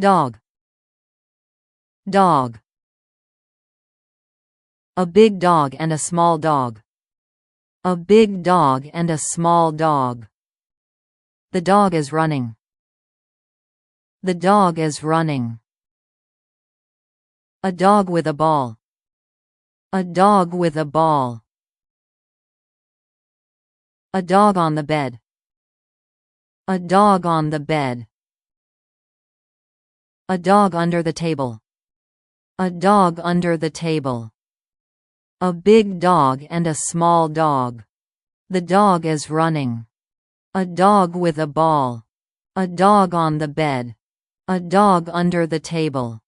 dog, dog. A big dog and a small dog. A big dog and a small dog. The dog is running. The dog is running. A dog with a ball. A dog with a ball. A dog on the bed. A dog on the bed. A dog under the table. A dog under the table. A big dog and a small dog. The dog is running. A dog with a ball. A dog on the bed. A dog under the table.